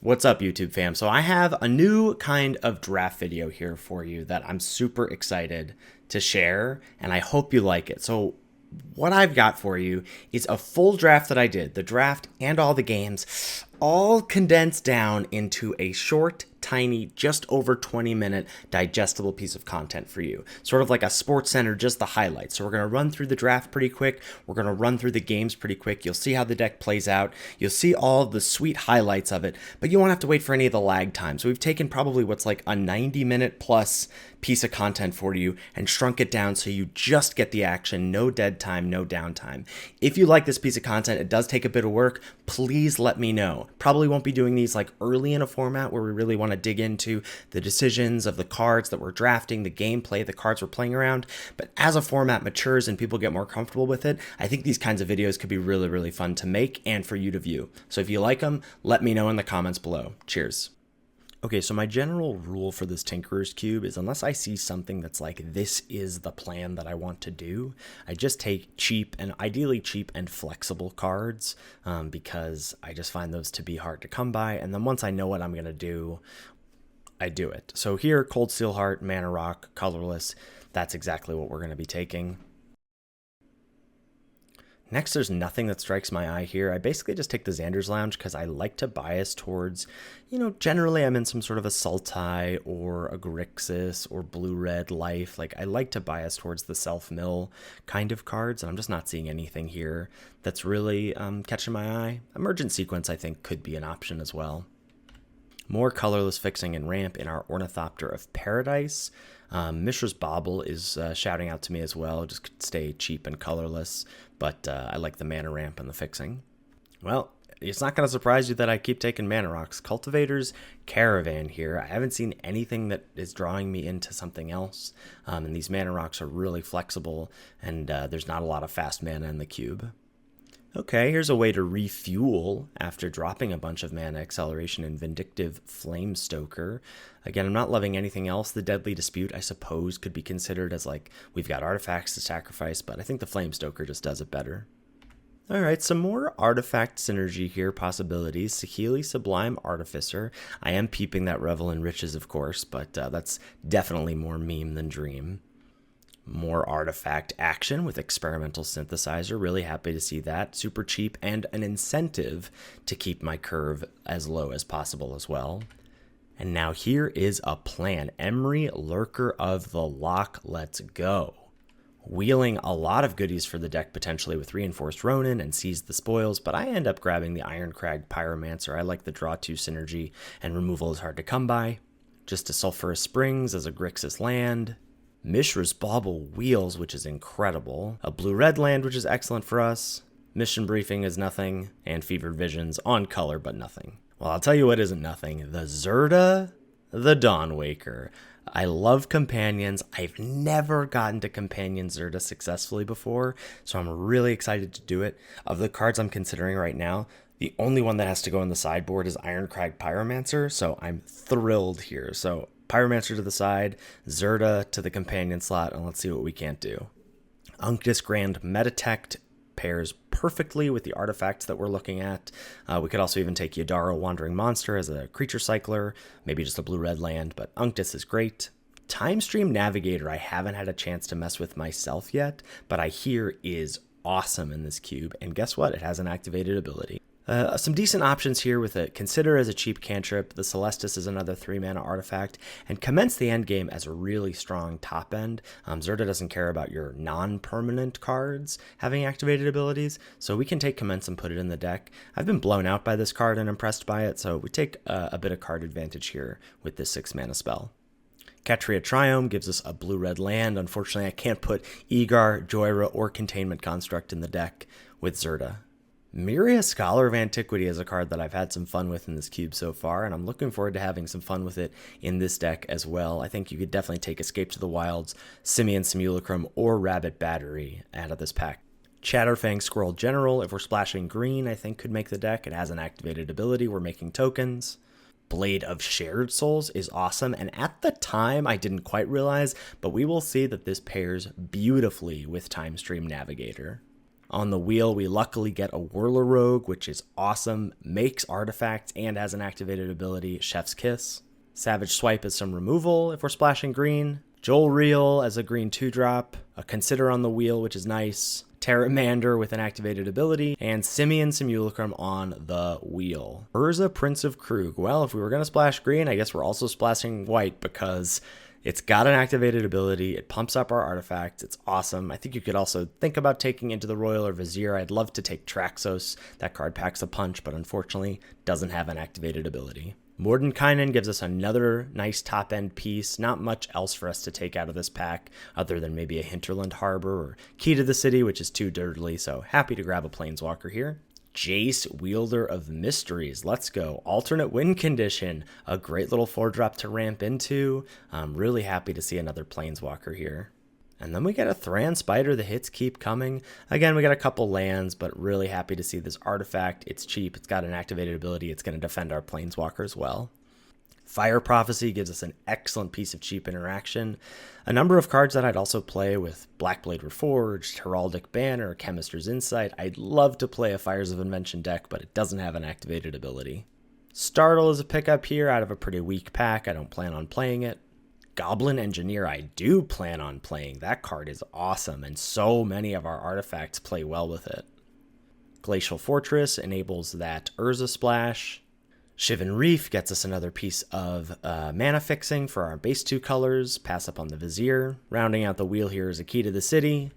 What's up, YouTube fam? So I have a new kind of draft video here for you that I'm super excited to share, and I hope you like it. So what I've got for you is a full draft that I did, the draft and all the games, all condensed down into a short, tiny, just over 20-minute digestible piece of content for you. Sort of like a Sports Center, just the highlights. So we're going to run through the draft pretty quick. We're going to run through the games pretty quick. You'll see how the deck plays out. You'll see all the sweet highlights of it, but you won't have to wait for any of the lag time. So we've taken probably what's like a 90-minute plus piece of content for you and shrunk it down so you just get the action, no dead time, no downtime. If you like this piece of content, it does take a bit of work, please let me know. Probably won't be doing these like early in a format where we really want to dig into the decisions of the cards that we're drafting, the gameplay, the cards we're playing around, but as a format matures and people get more comfortable with it, I think these kinds of videos could be really, really fun to make and for you to view. So if you like them, let me know in the comments below. Cheers. Okay, so my general rule for this Tinkerer's Cube is unless I see something that's like, this is the plan that I want to do, I just take cheap and ideally cheap and flexible cards because I just find those to be hard to come by. And then once I know what I'm going to do, I do it. So here, Cold Steel Heart, Mana Rock, Colorless, that's exactly what we're going to be taking. Next, there's nothing that strikes my eye here. I basically just take the Xander's Lounge because I like to bias towards, generally I'm in some sort of a Sultai or a Grixis or Blue-Red Life. Like, I like to bias towards the self-mill kind of cards, and I'm just not seeing anything here that's really catching my eye. Emergent Sequence, I think, could be an option as well. More colorless fixing and ramp in our Ornithopter of Paradise. Mishra's Bauble is shouting out to me as well. Just stay cheap and colorless, but I like the mana ramp and the fixing. Well, it's not going to surprise you that I keep taking Mana Rocks. Cultivator's Caravan here. I haven't seen anything that is drawing me into something else, and these Mana Rocks are really flexible, and there's not a lot of fast mana in the cube. Okay, here's a way to refuel after dropping a bunch of mana acceleration in Vindictive Flamestoker. Again, I'm not loving anything else. The Deadly Dispute, I suppose, could be considered as like, we've got artifacts to sacrifice, but I think the Flamestoker just does it better. Alright, some more artifact synergy here, possibilities. Saheeli Sublime Artificer. I am peeping that Revel in Riches, of course, but that's definitely more meme than dream. More artifact action with Experimental Synthesizer. Really happy to see that. Super cheap and an incentive to keep my curve as low as possible as well. And now here is a plan. Emry, Lurker of the Loch. Let's go. Wheeling a lot of goodies for the deck potentially with Reinforced Ronin and Seize the Spoils, but I end up grabbing the Ironcrag Pyromancer. I like the draw 2 synergy, and removal is hard to come by. Just a Sulphurous Springs as a Grixis land. Mishra's Bauble Wheels, which is incredible. A Blue-Red land, which is excellent for us. Mission Briefing is nothing. And Fevered Visions on color, but nothing. Well, I'll tell you what isn't nothing. The Zirda, the Dawnwaker. I love companions. I've never gotten to companion Zirda successfully before, so I'm really excited to do it. Of the cards I'm considering right now, the only one that has to go on the sideboard is Ironcrag Pyromancer, so I'm thrilled here. So Pyromancer to the side, Zirda to the companion slot, and let's see what we can't do. Unctus Grand Metatect pairs perfectly with the artifacts that we're looking at. We could also even take Yadaro Wandering Monster as a creature cycler, maybe just a blue-red land, but Unctus is great. Timestream Navigator I haven't had a chance to mess with myself yet, but I hear is awesome in this cube, and guess what? It has an activated ability. Some decent options here with it. Consider as a cheap cantrip. The Celestis is another 3-mana artifact. And Commence the Endgame as a really strong top end. Zirda doesn't care about your non-permanent cards having activated abilities, so we can take Commence and put it in the deck. I've been blown out by this card and impressed by it, so we take a bit of card advantage here with this 6-mana spell. Ketria Triome gives us a blue-red land. Unfortunately, I can't put Egar, Joyra, or Containment Construct in the deck with Zirda. Miria, Scholar of Antiquity is a card that I've had some fun with in this cube so far, and I'm looking forward to having some fun with it in this deck as well. I think you could definitely take Escape to the Wilds, Simian Simulacrum, or Rabbit Battery out of this pack. Chatterfang Squirrel General, if we're splashing green, I think could make the deck. It has an activated ability. We're making tokens. Blade of Shared Souls is awesome, and at the time I didn't quite realize, but we will see that this pairs beautifully with Timestream Navigator. On the wheel, we luckily get a Whirler Rogue, which is awesome, makes artifacts, and has an activated ability, Chef's Kiss. Savage Swipe is some removal if we're splashing green. Joel Reel as a green 2-drop. A Consider on the wheel, which is nice. Terramander with an activated ability. And Simian Simulacrum on the wheel. Urza, Prince of Krug. Well, if we were going to splash green, I guess we're also splashing white because it's got an activated ability. It pumps up our artifacts. It's awesome. I think you could also think about taking Into the Royal or Vizier. I'd love to take Traxos. That card packs a punch, but unfortunately doesn't have an activated ability. Mordenkainen gives us another nice top-end piece. Not much else for us to take out of this pack other than maybe a Hinterland Harbor or Key to the City, which is too dirtily, so happy to grab a Planeswalker here. Jace, Wielder of Mysteries. Let's go. Alternate win condition. A great little 4-drop to ramp into. I'm really happy to see another Planeswalker here. And then we get a Thran Spider. The hits keep coming. Again, we got a couple lands, but really happy to see this artifact. It's cheap. It's got an activated ability. It's going to defend our Planeswalker as well. Fire Prophecy gives us an excellent piece of cheap interaction. A number of cards that I'd also play with Blackblade Reforged, Heraldic Banner, Chemist's Insight. I'd love to play a Fires of Invention deck, but it doesn't have an activated ability. Startle is a pickup here out of a pretty weak pack. I don't plan on playing it. Goblin Engineer I do plan on playing. That card is awesome, and so many of our artifacts play well with it. Glacial Fortress enables that Urza splash. Shivan Reef gets us another piece of mana fixing for our base 2 colors. Pass up on the Vizier. Rounding out the wheel here is a Key to the City.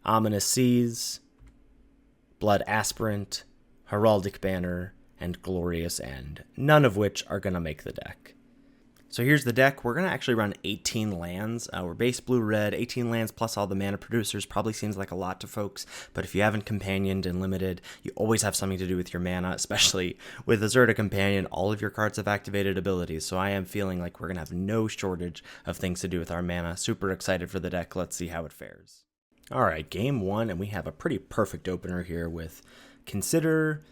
Ominous Seas. Blood Aspirant. Heraldic Banner. And Glorious End. None of which are going to make the deck. So here's the deck. We're going to actually run 18 lands. We're base blue-red, 18 lands plus all the mana producers. Probably seems like a lot to folks, but if you haven't companioned and limited, you always have something to do with your mana, especially with Azurta Companion. All of your cards have activated abilities, so I am feeling like we're going to have no shortage of things to do with our mana. Super excited for the deck. Let's see how it fares. All right, game 1, and we have a pretty perfect opener here with Consider,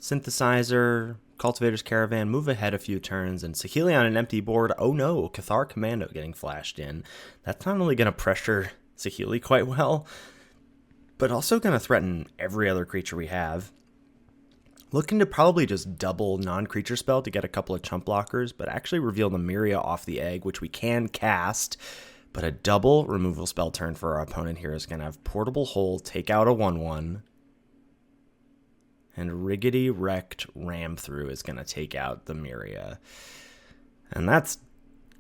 Synthesizer, Cultivator's Caravan, move ahead a few turns, and Saheeli on an empty board. Oh no, Cathar Commando getting flashed in. That's not only going to pressure Saheeli quite well, but also going to threaten every other creature we have. Looking to probably just double non-creature spell to get a couple of chump blockers, but actually reveal the Myria off the egg, which we can cast. But a double removal spell turn for our opponent here is going to have Portable Hole, take out a 1/1. And Riggedy Wrecked Ram Through is going to take out the Myria. And that's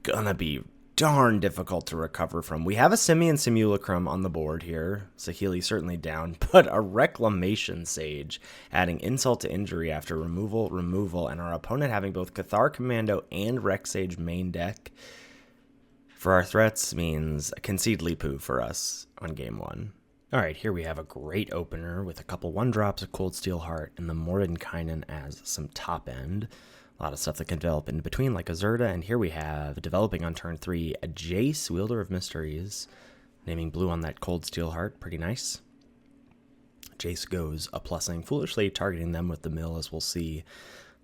going to be darn difficult to recover from. We have a Simian Simulacrum on the board here. Saheeli certainly down, but a Reclamation Sage, adding insult to injury after removal, and our opponent having both Cathar Commando and Rec Sage main deck. For our threats means a Concede Leapu for us on game 1. All right, here we have a great opener with a couple 1-drops of Cold Steel Heart and the Mordenkainen as some top end. A lot of stuff that can develop in between, like Azurta, and here we have, developing on turn 3, a Jace, Wielder of Mysteries, naming blue on that Cold Steel Heart, pretty nice. Jace goes a plussing, foolishly targeting them with the mill, as we'll see.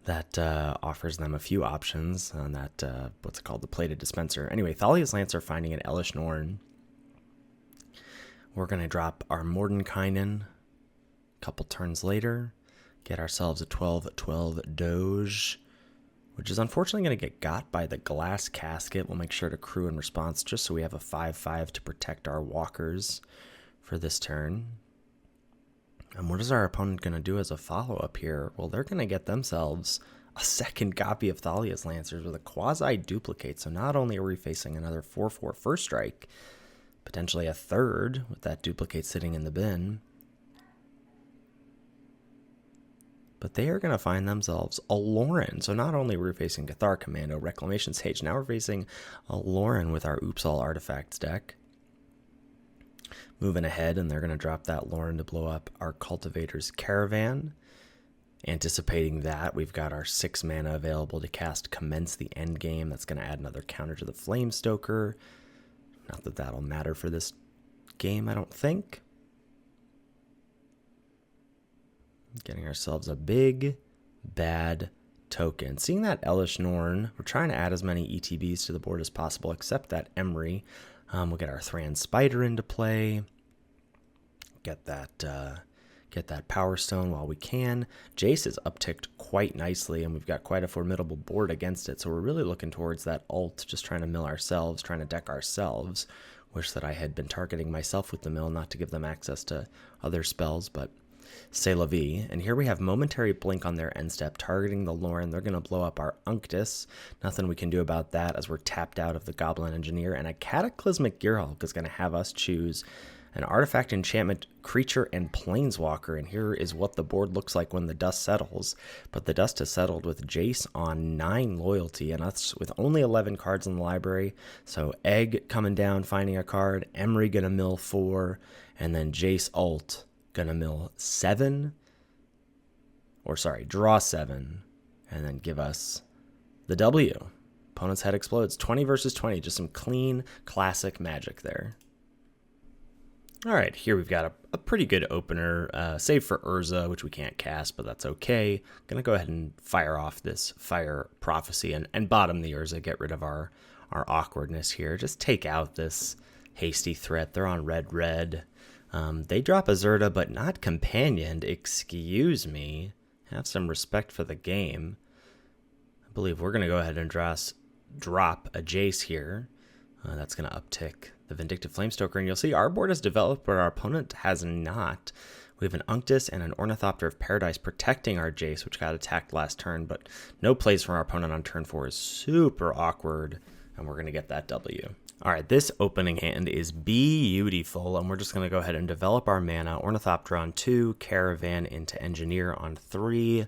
That offers them a few options on that, what's it called, the Plated Dispenser. Anyway, Thalia's Lancer finding an Elesh Norn. We're going to drop our Mordenkainen a couple turns later, get ourselves a 12/12 Doge, which is unfortunately going to get got by the Glass Casket. We'll make sure to crew in response just so we have a 5/5 to protect our walkers for this turn. And what is our opponent going to do as a follow-up here? Well, they're going to get themselves a second copy of Thalia's Lancers with a quasi-duplicate. So not only are we facing another 4/4 first strike, potentially a third with that duplicate sitting in the bin. But they are going to find themselves a Lauren. So not only are we facing Cathar Commando, Reclamation Sage, now we're facing a Lauren with our Oops All Artifacts deck. Moving ahead, and they're going to drop that Lauren to blow up our Cultivator's Caravan. Anticipating that, we've got our 6 mana available to cast Commence the Endgame. That's going to add another counter to the Flamestoker. Not that that'll matter for this game, I don't think. Getting ourselves a big, bad token. Seeing that Elesh Norn, we're trying to add as many ETBs to the board as possible, except that Emry. We'll get our Thran Spider into play. Get that Get that Power Stone while we can. Jace is upticked quite nicely, and we've got quite a formidable board against it, so we're really looking towards that ult, just trying to mill ourselves, trying to deck ourselves. Wish that I had been targeting myself with the mill, not to give them access to other spells, but c'est la vie. And here we have Momentary Blink on their end step, targeting the Lauren. They're going to blow up our Unctus. Nothing we can do about that as we're tapped out of the Goblin Engineer, and a Cataclysmic Gearhulk is going to have us choose an artifact, enchantment, creature, and planeswalker. And here is what the board looks like when the dust settles. But the dust has settled with Jace on 9 loyalty, and us with only 11 cards in the library. So Egg coming down, finding a card. Emery gonna mill 4, and then Jace ult gonna mill 7. Or sorry, draw 7, and then give us the W. Opponent's head explodes. 20 versus 20, just some clean, classic Magic there. All right, here we've got a pretty good opener, save for Urza, which we can't cast, but that's okay. Gonna go ahead and fire off this Fire Prophecy and bottom the Urza, get rid of our awkwardness here. Just take out this hasty threat. They're on red. They drop a Zerta, but not companioned. Excuse me. Have some respect for the game. I believe we're gonna go ahead and drop a Jace here. That's going to uptick the Vindictive Flamestoker, and you'll see our board has developed, but our opponent has not. We have an Unctus and an Ornithopter of Paradise protecting our Jace, which got attacked last turn, but no plays from our opponent on turn 4 is super awkward, and we're going to get that W. All right, this opening hand is beautiful, and we're just going to go ahead and develop our mana. Ornithopter on 2, Caravan into Engineer on 3.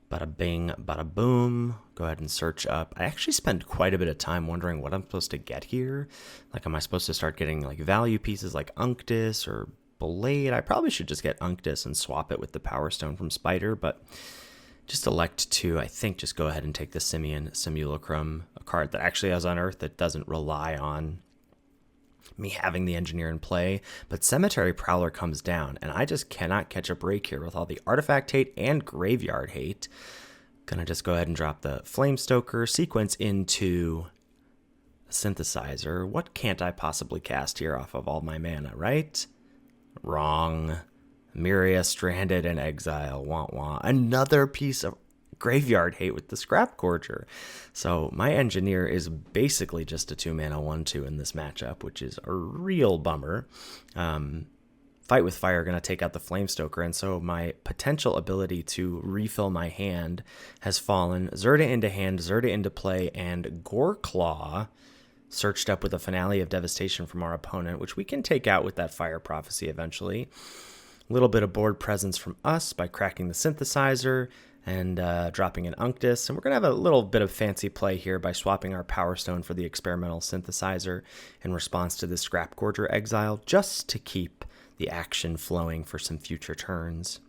Bada bing, bada boom. Go ahead and search up. I actually spent quite a bit of time wondering what I'm supposed to get here. Like, am I supposed to start getting like value pieces like Unctus or Blade? I probably should just get Unctus and swap it with the Power Stone from Spider, but just elect to, I think, just go ahead and take the Simian Simulacrum, a card that actually has Unearth that doesn't rely on me having the Engineer in play, but Cemetery Prowler comes down, and I just cannot catch a break here with all the artifact hate and graveyard hate. Gonna just go ahead and drop the Flamestoker, sequence into a Synthesizer. What can't I possibly cast here off of all my mana, right? Wrong. Myria stranded in exile. Wah wah. Another piece of graveyard hate with the Scrap Gorger. So my Engineer is basically just a 2-mana 1/2 in this matchup, which is a real bummer. Fight with Fire going to take out the Flamestoker, and so my potential ability to refill my hand has fallen. Zerta into hand, Zerta into play, and Goreclaw searched up with a Finale of Devastation from our opponent, which we can take out with that Fire Prophecy eventually. A little bit of board presence from us by cracking the Synthesizer and dropping an Unctus. And we're going to have a little bit of fancy play here by swapping our Power Stone for the Experimental Synthesizer in response to the Scrap Gorger exile, just to keep the action flowing for some future turns.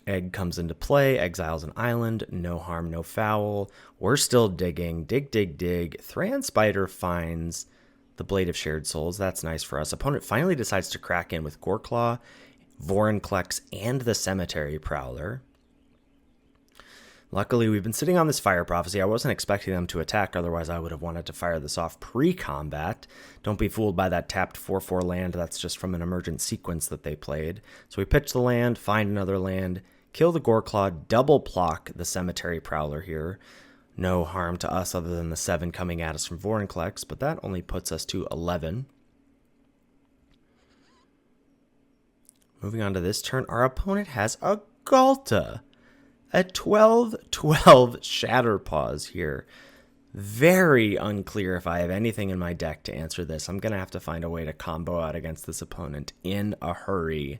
Egg comes into play, exiles an island, no harm, no foul. We're still digging, dig. Thran Spider finds the Blade of Shared Souls. That's nice for us. Opponent finally decides to crack in with Goreclaw, Vorinclex, and the Cemetery Prowler. Luckily, we've been sitting on this Fire Prophecy. I wasn't expecting them to attack, otherwise I would have wanted to fire this off pre-combat. Don't be fooled by that tapped 4/4 land. That's just from an emergent sequence that they played. So we pitch the land, find another land, kill the Goreclaw, double block the Cemetery Prowler here. No harm to us other than the 7 coming at us from Vorinclex, but that only puts us to 11. Moving on to this turn, our opponent has a Ghalta. A 12/12 Shatterpaws here. Very unclear if I have anything in my deck to answer this. I'm going to have to find a way to combo out against this opponent in a hurry.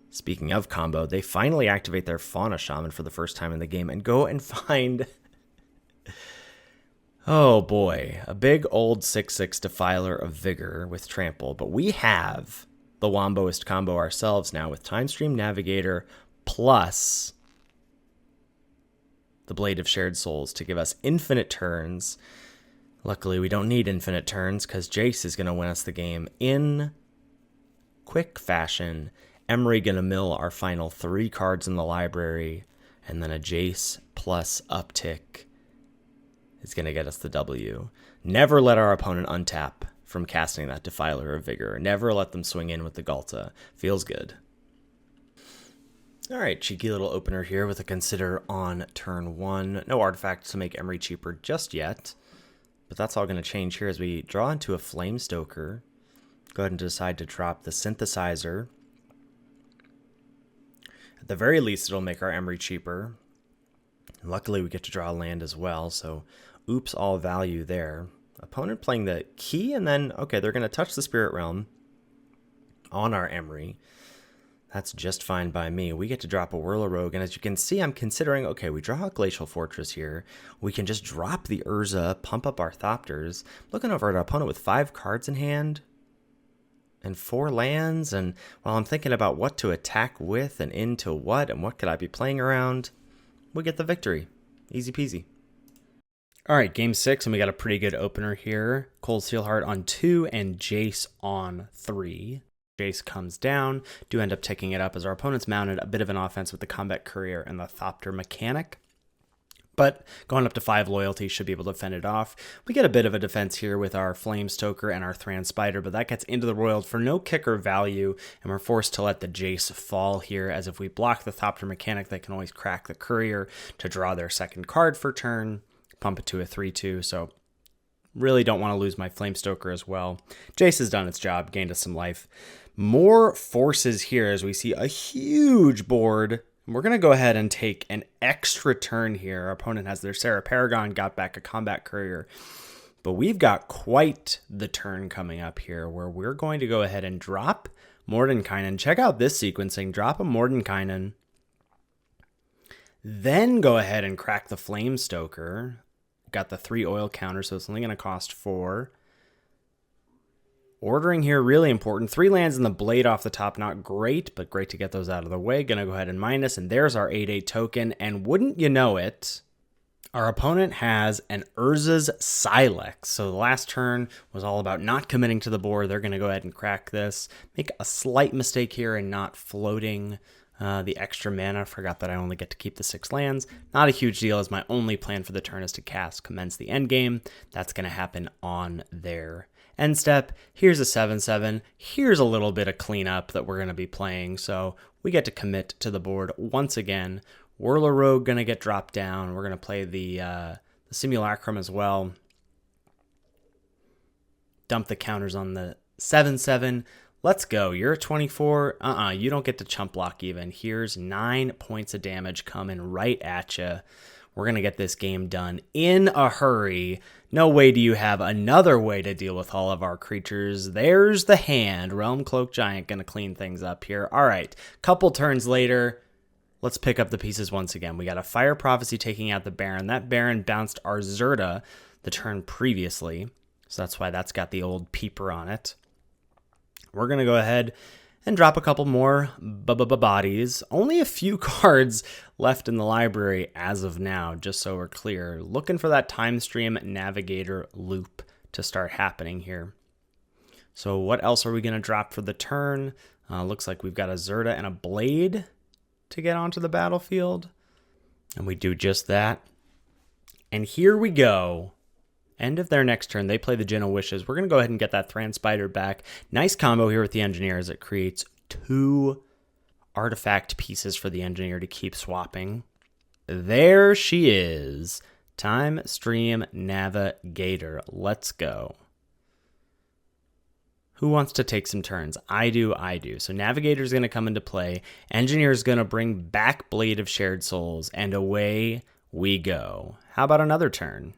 Speaking of combo, they finally activate their Fauna Shaman for the first time in the game and go and find... oh boy, a big old 6/6 Defiler of Vigor with Trample. But we have the Womboist combo ourselves now with Timestream Navigator plus the Blade of Shared Souls to give us infinite turns. Luckily, we don't need infinite turns because Jace is going to win us the game in quick fashion. Emery going to mill our final 3 cards in the library, and then a Jace plus uptick is going to get us the W. Never let our opponent untap from casting that Defiler of Vigor. Never let them swing in with the Ghalta. Feels good. All right, cheeky little opener here with a Consider on turn 1. No artifacts to make Emry cheaper just yet, but that's all going to change here as we draw into a Flamestoker. Go ahead and decide to drop the Synthesizer. At the very least, it'll make our Emry cheaper. Luckily, we get to draw land as well, so oops, all value there. Opponent playing the Key, and then, okay, they're going to touch the Spirit Realm on our Emry. That's just fine by me. We get to drop a Whirl-a-Rogue, and as you can see, I'm considering, okay, we draw a Glacial Fortress here. We can just drop the Urza, pump up our Thopters. Looking over at our opponent with 5 cards in hand and 4 lands, and while I'm thinking about what to attack with and into what and what could I be playing around, we get the victory. Easy peasy. All right, game 6, and we got a pretty good opener here. Cold Steelheart on 2 and Jace on 3. Jace comes down, do end up taking it up as our opponent's mounted a bit of an offense with the Combat Courier and the Thopter mechanic. But going up to 5 loyalty should be able to fend it off. We get a bit of a defense here with our Flamestoker and our Thran Spider, but that gets into the Roiled for no kicker value, and we're forced to let the Jace fall here, as if we block the Thopter mechanic, they can always crack the Courier to draw their second card for turn, pump it to a 3-2, so really don't want to lose my Flamestoker as well. Jace has done its job, gained us some life. More forces here as we see a huge board. We're going to go ahead and take an extra turn here. Our opponent has their Sarah Paragon, got back a Combat Courier. But we've got quite the turn coming up here where we're going to go ahead and drop Mordenkainen. Check out this sequencing. Drop a Mordenkainen. Then go ahead and crack the Flamestoker. Got the 3 oil counter, so it's only going to cost 4. Ordering here, really important. 3 lands and the Blade off the top, not great, but great to get those out of the way. Gonna go ahead and minus, and there's our 8/8 token. And wouldn't you know it, our opponent has an Urza's Silex. So the last turn was all about not committing to the board. They're gonna go ahead and crack this. Make a slight mistake here and not floating the extra mana. Forgot that I only get to keep the 6 lands. Not a huge deal, as my only plan for the turn is to cast Commence the Endgame. That's gonna happen on their end step. Here's a 7/7. Here's a little bit of cleanup that we're going to be playing. So we get to commit to the board once again. Whirl-a-Rogue going to get dropped down. We're going to play the Simulacrum as well. Dump the counters on the 7/7. Let's go. You're at 24. You don't get to chump block even. Here's 9 points of damage coming right at you. We're going to get this game done in a hurry. No way do you have another way to deal with all of our creatures. There's the hand. Realm Cloak Giant going to clean things up here. All right, couple turns later, let's pick up the pieces once again. We got a Fire Prophecy taking out the Baron. That Baron bounced our Zerda the turn previously, so that's why that's got the old peeper on it. We're going to go ahead and drop a couple more bodies. Only a few cards left in the library as of now, just so we're clear. Looking for that Time Stream Navigator loop to start happening here. So what else are we going to drop for the turn? Looks like we've got a Zerda and a Blade to get onto the battlefield. And we do just that. And here we go. End of their next turn, they play the Djinn of Wishes. We're going to go ahead and get that Thran Spider back. Nice combo here with the Engineer as it creates 2 artifact pieces for the Engineer to keep swapping. There she is. Time Stream Navigator. Let's go. Who wants to take some turns? I do. So Navigator's going to come into play. Engineer's going to bring back Blade of Shared Souls, and away we go. How about another turn?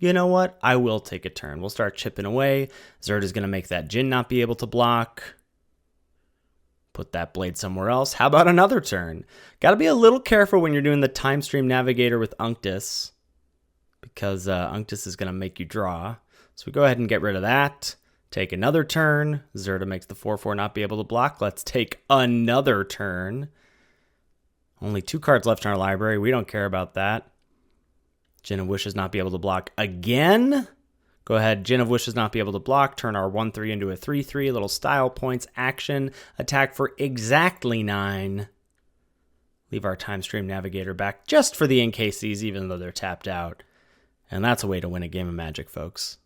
You know what? I will take a turn. We'll start chipping away. Zerda's going to make that Djinn not be able to block. Put that Blade somewhere else. How about another turn? Got to be a little careful when you're doing the Time Stream Navigator with Unctus, because Unctus is going to make you draw. So we go ahead and get rid of that. Take another turn. Zerda makes the 4/4 not be able to block. Let's take another turn. Only 2 cards left in our library. We don't care about that. Djinn of Wishes not be able to block again. Go ahead, Djinn of Wishes not be able to block. Turn our 1/3 into a 3/3. Little style points, action, attack for exactly 9. Leave our Time Stream Navigator back just for the NKCs, even though they're tapped out. And that's a way to win a game of Magic, folks.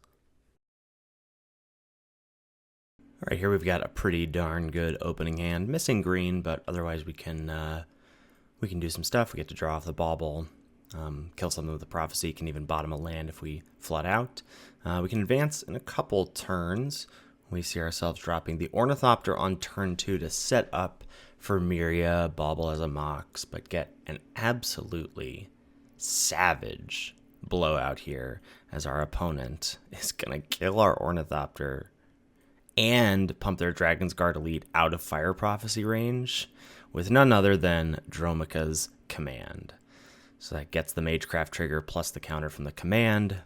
All right, here we've got a pretty darn good opening hand. Missing green, but otherwise we can do some stuff. We get to draw off the bauble, kill something with the prophecy, can even bottom a land if we flood out. We can advance in a couple turns. We see ourselves dropping the Ornithopter on turn 2 to set up for Miria, bauble as a Mox, but get an absolutely savage blowout here as our opponent is going to kill our Ornithopter and pump their Dragon's Guard Elite out of Fire Prophecy range with none other than Dromoka's Command. So that gets the Magecraft trigger plus the counter from the command.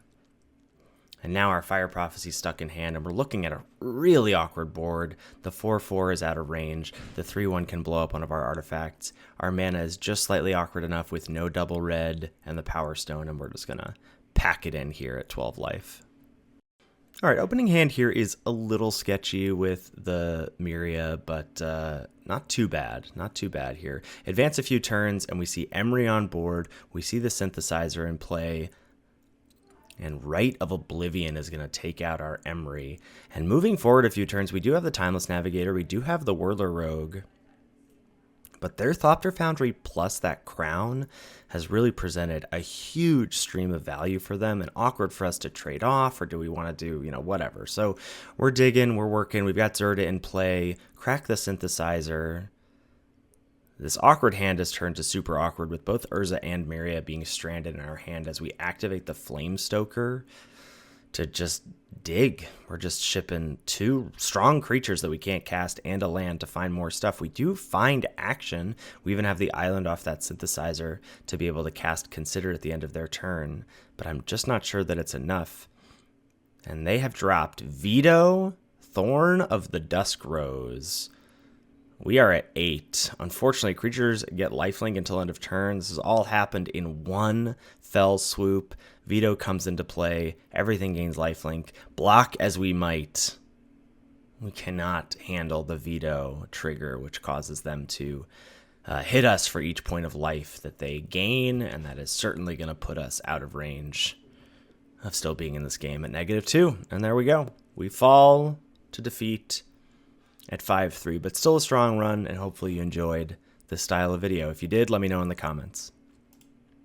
And now our Fire Prophecy stuck in hand, and we're looking at a really awkward board. The 4/4 is out of range. The 3/1 can blow up one of our artifacts. Our mana is just slightly awkward enough with no double red and the Power Stone, and we're just going to pack it in here at 12 life. All right, opening hand here is a little sketchy with the Miria, but not too bad. Not too bad here. Advance a few turns, and we see Emry on board. We see the Synthesizer in play. And Rite of Oblivion is going to take out our Emry. And moving forward a few turns, we do have the Timeless Navigator. We do have the Whirler Rogue. But their Thopter Foundry plus that Crown has really presented a huge stream of value for them and awkward for us to trade off, or do we want to do, whatever. So we're digging, we're working. We've got Zirda in play. Crack the Synthesizer. This awkward hand is turned to super awkward with both Urza and Miria being stranded in our hand as we activate the Flame Stoker to just dig. We're just shipping 2 strong creatures that we can't cast and a land to find more stuff. We do find action. We even have the island off that Synthesizer to be able to cast Consider at the end of their turn, but I'm just not sure that it's enough. And they have dropped Veto, Thorn of the Dusk Rose. We are at 8. Unfortunately, creatures get lifelink until end of turn. This has all happened in one fell swoop. Veto comes into play. Everything gains lifelink. Block as we might, we cannot handle the Veto trigger, which causes them to hit us for each point of life that they gain, and that is certainly going to put us out of range of still being in this game at -2. And there we go. We fall to defeat at 5-3, but still a strong run, and hopefully you enjoyed this style of video. If you did, let me know in the comments.